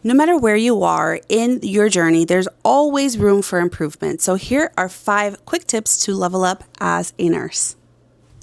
No matter where you are in your journey, there's always room for improvement. So here are 5 quick tips to level up as a nurse.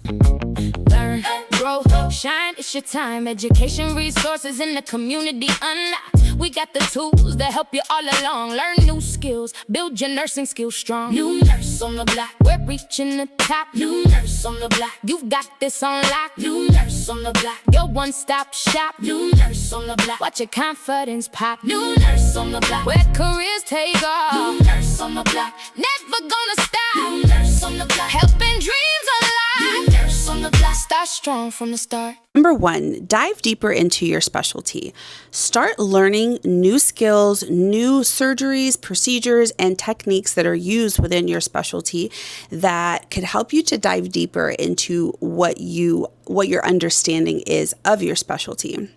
Learn, grow, shine, it's your time. Education resources in the community unlocked. We got the tools that help you all along. Learn new skills, build your nursing skills strong. New nurse on the block, we're reaching the top. New nurse on the block, you've got this on lock. New nurse on the block, your one-stop shop. New nurse on the block, watch your confidence pop. New nurse on the block, where careers take off. New nurse on the block, never gonna stop. New nurse on the block, helping dreams alive. New nurse on the block, start strong from the start. Number 1, dive deeper into your specialty. Start learning new skills, new surgeries, procedures, and techniques that are used within your specialty that could help you to dive deeper into what your understanding is of your specialty.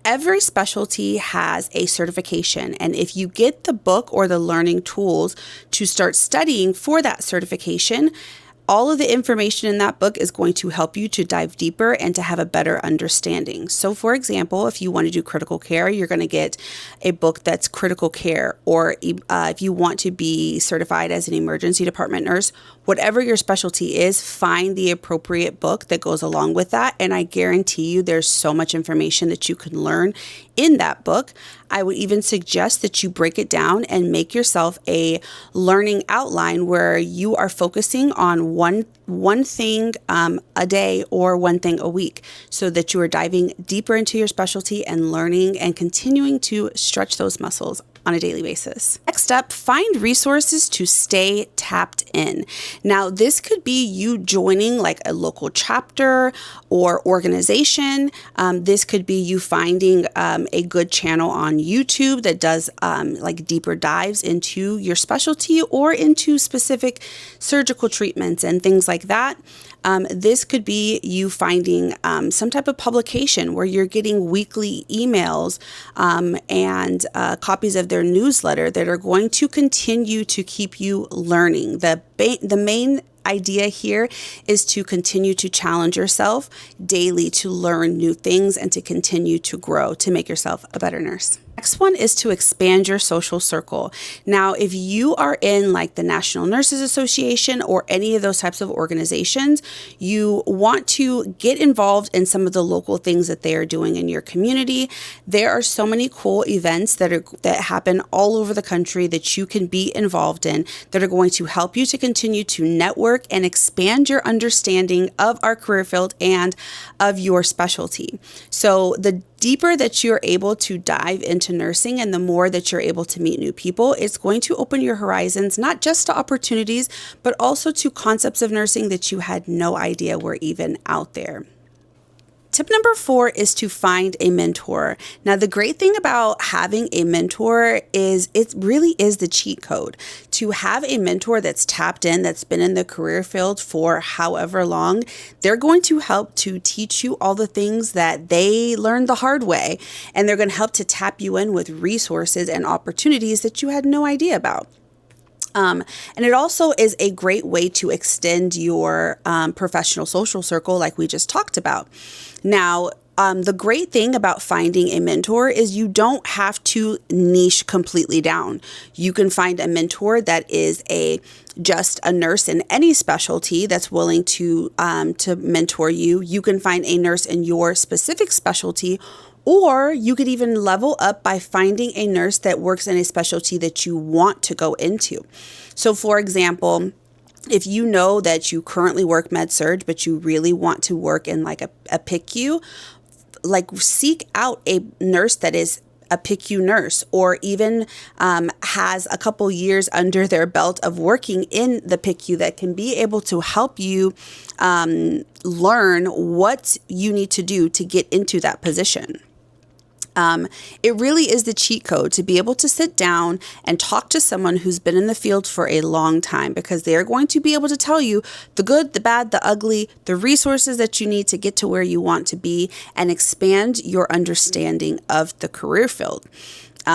Every specialty has a certification, and if you get the book or the learning tools to start studying for that certification, all of the information in that book is going to help you to dive deeper and to have a better understanding. So for example, if you want to do critical care, you're going to get a book that's critical care, or if you want to be certified as an emergency department nurse, whatever your specialty is, find the appropriate book that goes along with that. And I guarantee you there's so much information that you can learn in that book. I would even suggest that you break it down and make yourself a learning outline where you are focusing on one thing a day or one thing a week, so that you are diving deeper into your specialty and learning and continuing to stretch those muscles on a daily basis. Next up, find resources to stay tapped in. Now, this could be you joining like a local chapter or organization. This could be you finding a good channel on YouTube that does like deeper dives into your specialty or into specific surgical treatments and things like that. This could be you finding some type of publication where you're getting weekly emails and copies of their newsletter that are going to continue to keep you learning. The main idea here is to continue to challenge yourself daily to learn new things and to continue to grow to make yourself a better nurse. Next one is to expand your social circle. Now, if you are in like the National Nurses Association or any of those types of organizations, you want to get involved in some of the local things that they are doing in your community. There are so many cool events that happen all over the country that you can be involved in that are going to help you to continue to network and expand your understanding of our career field and of your specialty. So the deeper that you're able to dive into nursing and the more that you're able to meet new people, it's going to open your horizons, not just to opportunities, but also to concepts of nursing that you had no idea were even out there. Tip number 4 is to find a mentor. Now, the great thing about having a mentor is it really is the cheat code. To have a mentor that's tapped in, that's been in the career field for however long, they're going to help to teach you all the things that they learned the hard way, and they're going to help to tap you in with resources and opportunities that you had no idea about. And it also is a great way to extend your professional social circle like we just talked about. Now, the great thing about finding a mentor is you don't have to niche completely down. You can find a mentor that is just a nurse in any specialty that's willing to mentor you. You can find a nurse in your specific specialty, or you could even level up by finding a nurse that works in a specialty that you want to go into. So for example, if you know that you currently work med-surg, but you really want to work in like a PICU, like seek out a nurse that is a PICU nurse, or even has a couple years under their belt of working in the PICU that can be able to help you learn what you need to do to get into that position. It really is the cheat code to be able to sit down and talk to someone who's been in the field for a long time, because they're going to be able to tell you the good, the bad, the ugly, the resources that you need to get to where you want to be and expand your understanding of the career field.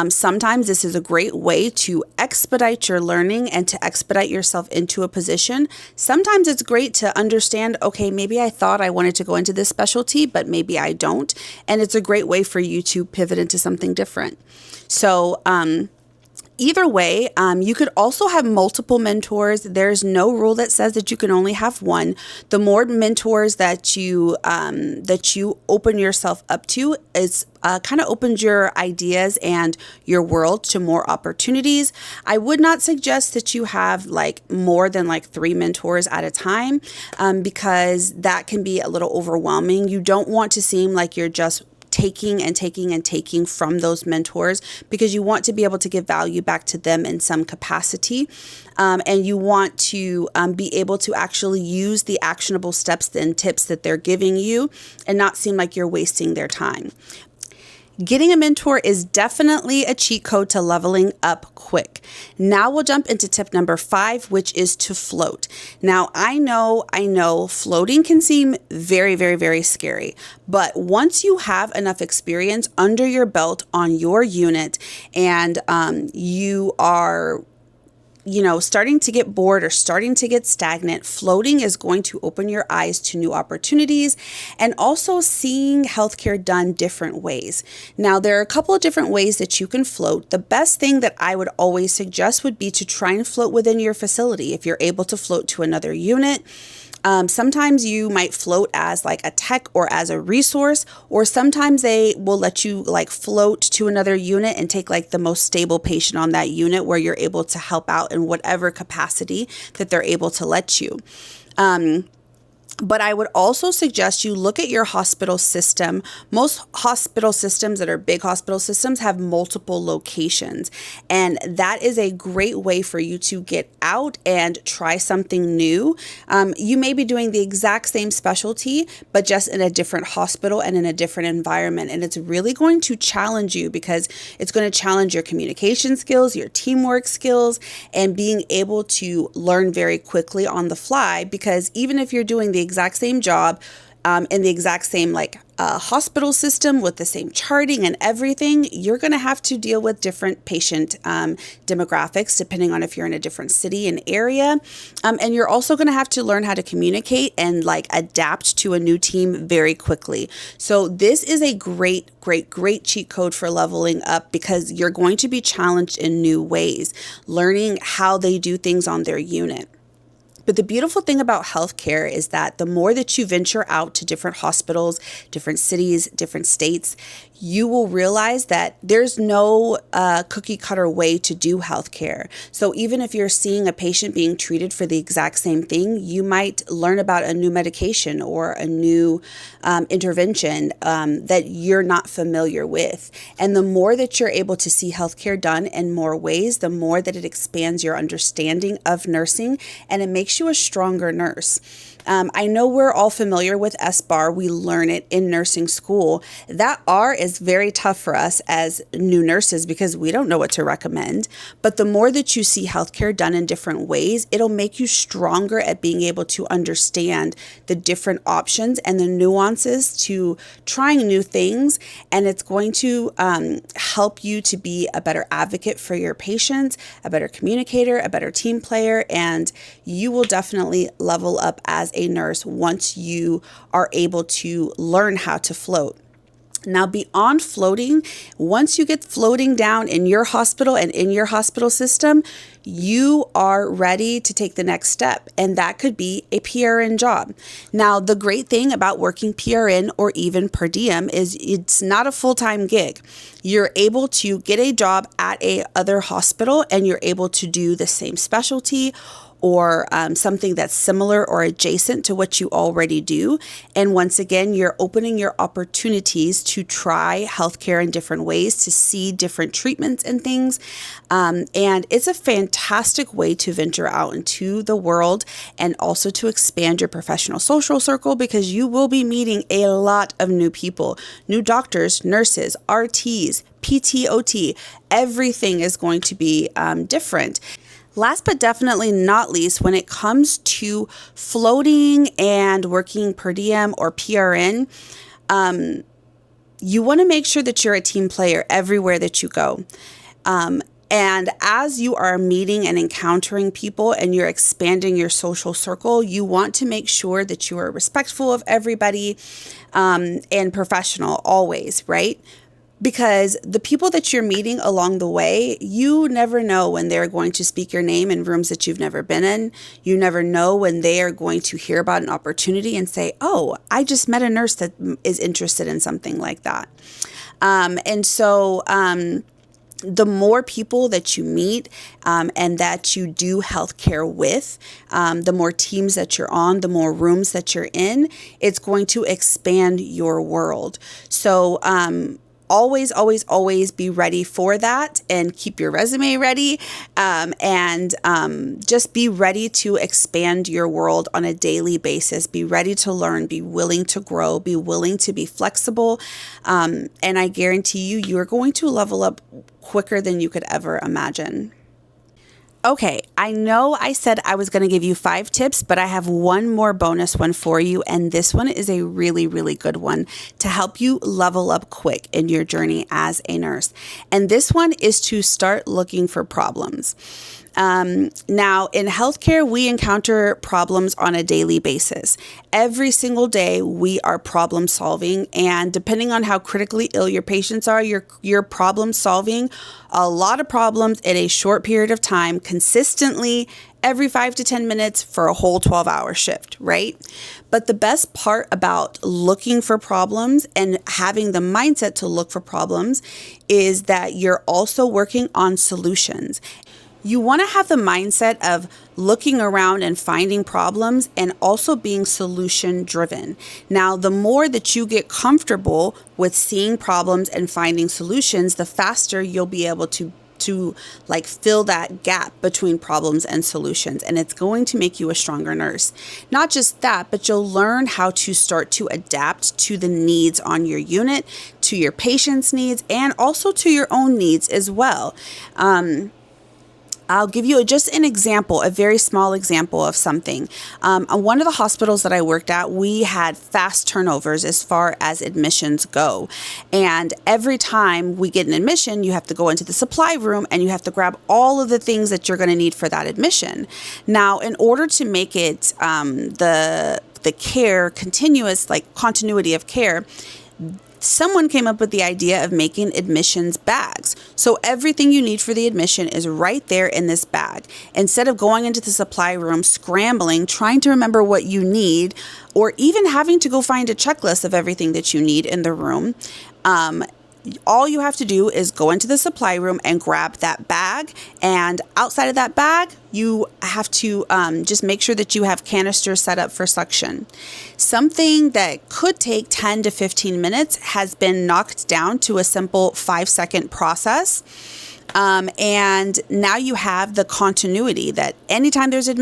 Sometimes this is a great way to expedite your learning and to expedite yourself into a position. Sometimes it's great to understand, okay, maybe I thought I wanted to go into this specialty, but maybe I don't. And it's a great way for you to pivot into something different. So, either way, you could also have multiple mentors. There's no rule that says that you can only have one. The more mentors that you open yourself up to is kind of opens your ideas and your world to more opportunities. I would not suggest that you have like more than like 3 mentors at a time, because that can be a little overwhelming. You don't want to seem like you're just taking and taking and taking from those mentors, because you want to be able to give value back to them in some capacity. And you want to be able to actually use the actionable steps and tips that they're giving you and not seem like you're wasting their time. Getting a mentor is definitely a cheat code to leveling up quick. Now we'll jump into tip number 5, which is to float. Now, I know floating can seem very, very, very scary, but once you have enough experience under your belt on your unit and you are starting to get bored or starting to get stagnant, floating is going to open your eyes to new opportunities and also seeing healthcare done different ways. Now, there are a couple of different ways that you can float. The best thing that I would always suggest would be to try and float within your facility. If you're able to float to another unit, sometimes you might float as like a tech or as a resource, or sometimes they will let you like float to another unit and take like the most stable patient on that unit where you're able to help out in whatever capacity that they're able to let you. But I would also suggest you look at your hospital system. Most hospital systems that are big hospital systems have multiple locations. And that is a great way for you to get out and try something new. You may be doing the exact same specialty, but just in a different hospital and in a different environment. And it's really going to challenge you because it's going to challenge your communication skills, your teamwork skills, and being able to learn very quickly on the fly. Because even if you're doing the exact same job in the exact same hospital system with the same charting and everything, you're going to have to deal with different patient demographics depending on if you're in a different city and area. And you're also going to have to learn how to communicate and adapt to a new team very quickly. So this is a great cheat code for leveling up because you're going to be challenged in new ways, learning how they do things on their unit. But the beautiful thing about healthcare is that the more that you venture out to different hospitals, different cities, different states, you will realize that there's no cookie cutter way to do healthcare. So even if you're seeing a patient being treated for the exact same thing, you might learn about a new medication or a new intervention that you're not familiar with. And the more that you're able to see healthcare done in more ways, the more that it expands your understanding of nursing and it makes you a stronger nurse. I know we're all familiar with SBAR. We learn it in nursing school. That R is very tough for us as new nurses because we don't know what to recommend. But the more that you see healthcare done in different ways, it'll make you stronger at being able to understand the different options and the nuances to trying new things. And it's going to help you to be a better advocate for your patients, a better communicator, a better team player, and you will definitely level up as a nurse once you are able to learn how to float. Now, beyond floating, once you get floating down in your hospital and in your hospital system, you are ready to take the next step, and that could be a PRN job. Now, the great thing about working PRN or even per diem is it's not a full-time gig. You're able to get a job at a other hospital, and you're able to do the same specialty or something that's similar or adjacent to what you already do. And once again, you're opening your opportunities to try healthcare in different ways, to see different treatments and things. And it's a fantastic way to venture out into the world and also to expand your professional social circle because you will be meeting a lot of new people, new doctors, nurses, RTs, PTOT. Everything is going to be different. Last but definitely not least, when it comes to floating and working per diem or PRN, You want to make sure that you're a team player everywhere that you go. And as you are meeting and encountering people and you're expanding your social circle, you want to make sure that you are respectful of everybody and professional always, right? Because the people that you're meeting along the way, you never know when they're going to speak your name in rooms that you've never been in. You never know when they are going to hear about an opportunity and say, oh, I just met a nurse that is interested in something like that. The more people that you meet and that you do healthcare with, the more teams that you're on, the more rooms that you're in, it's going to expand your world. So always be ready for that, and keep your resume ready, and just be ready to expand your world on a daily basis. Be ready to learn, be willing to grow, be willing to be flexible. And I guarantee you are going to level up quicker than you could ever imagine. Okay, I know I said I was going to give you 5 tips, but I have one more bonus one for you. And this one is a really, really good one to help you level up quick in your journey as a nurse. And this one is to start looking for problems. Now, in healthcare, we encounter problems on a daily basis. Every single day, we are problem solving. And depending on how critically ill your patients are, you're problem solving a lot of problems in a short period of time, consistently every 5 to 10 minutes for a whole 12-hour shift, right? But the best part about looking for problems and having the mindset to look for problems is that you're also working on solutions. You want to have the mindset of looking around and finding problems and also being solution driven. Now, the more that you get comfortable with seeing problems and finding solutions, the faster you'll be able to like fill that gap between problems and solutions. And it's going to make you a stronger nurse. Not just that, but you'll learn how to start to adapt to the needs on your unit, to your patient's needs, and also to your own needs as well. I'll give you just an example, a very small example of something. On one of the hospitals that I worked at, we had fast turnovers as far as admissions go. And every time we get an admission, you have to go into the supply room and you have to grab all of the things that you're going to need for that admission. Now, in order to make it the care continuous, like continuity of care, someone came up with the idea of making admissions bags. So everything you need for the admission is right there in this bag. Instead of going into the supply room, scrambling, trying to remember what you need, or even having to go find a checklist of everything that you need in the room, all you have to do is go into the supply room and grab that bag. And outside of that bag, you have to just make sure that you have canisters set up for suction. Something that could take 10 to 15 minutes has been knocked down to a simple 5-second process. And now you have the continuity that anytime there's an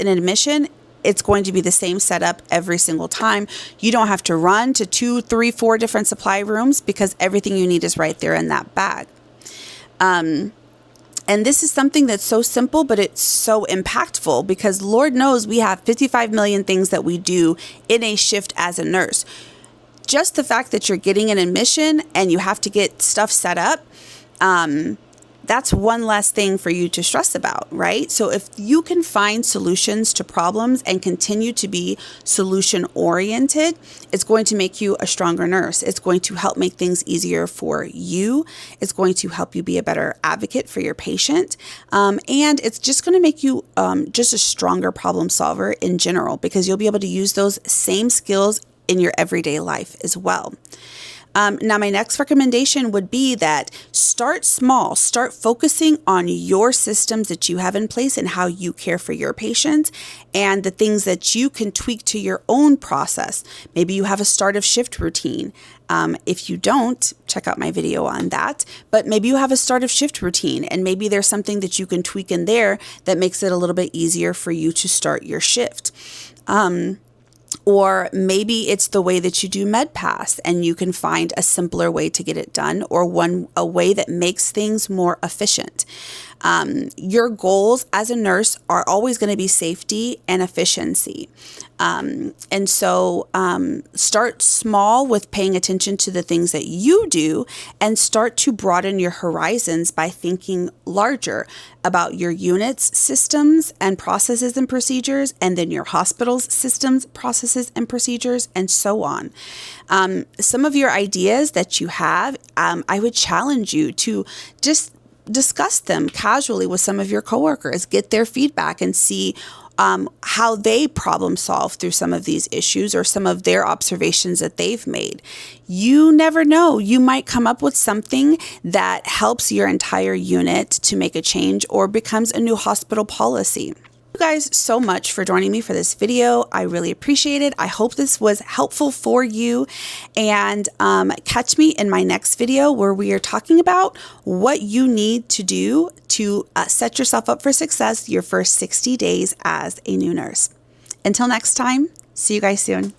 admission, it's going to be the same setup every single time. You don't have to run to 2, 3, 4 different supply rooms because everything you need is right there in that bag. And this is something that's so simple, but it's so impactful because Lord knows we have 55 million things that we do in a shift as a nurse. Just the fact that you're getting an admission and you have to get stuff set up, that's one less thing for you to stress about, right? So if you can find solutions to problems and continue to be solution oriented, it's going to make you a stronger nurse. It's going to help make things easier for you. It's going to help you be a better advocate for your patient. And it's just going to make you just a stronger problem solver in general because you'll be able to use those same skills in your everyday life as well. Now, my next recommendation would be that start small, start focusing on your systems that you have in place and how you care for your patients and the things that you can tweak to your own process. Maybe you have a start of shift routine. If you don't, check out my video on that, but maybe you have a start of shift routine and maybe there's something that you can tweak in there that makes it a little bit easier for you to start your shift. Or maybe it's the way that you do MedPass and you can find a simpler way to get it done or a way that makes things more efficient. Your goals as a nurse are always going to be safety and efficiency. And so start small with paying attention to the things that you do, and start to broaden your horizons by thinking larger about your units, systems, and processes and procedures, and then your hospital's systems, processes, and procedures, and so on. Some of your ideas that you have, I would challenge you to just discuss them casually with some of your coworkers, get their feedback, and see how they problem solve through some of these issues or some of their observations that they've made. You never know. You might come up with something that helps your entire unit to make a change or becomes a new hospital policy. You guys so much for joining me for this video. I really appreciate it. I hope this was helpful for you, and catch me in my next video where we are talking about what you need to do to set yourself up for success your first 60 days as a new nurse. Until next time, see you guys soon.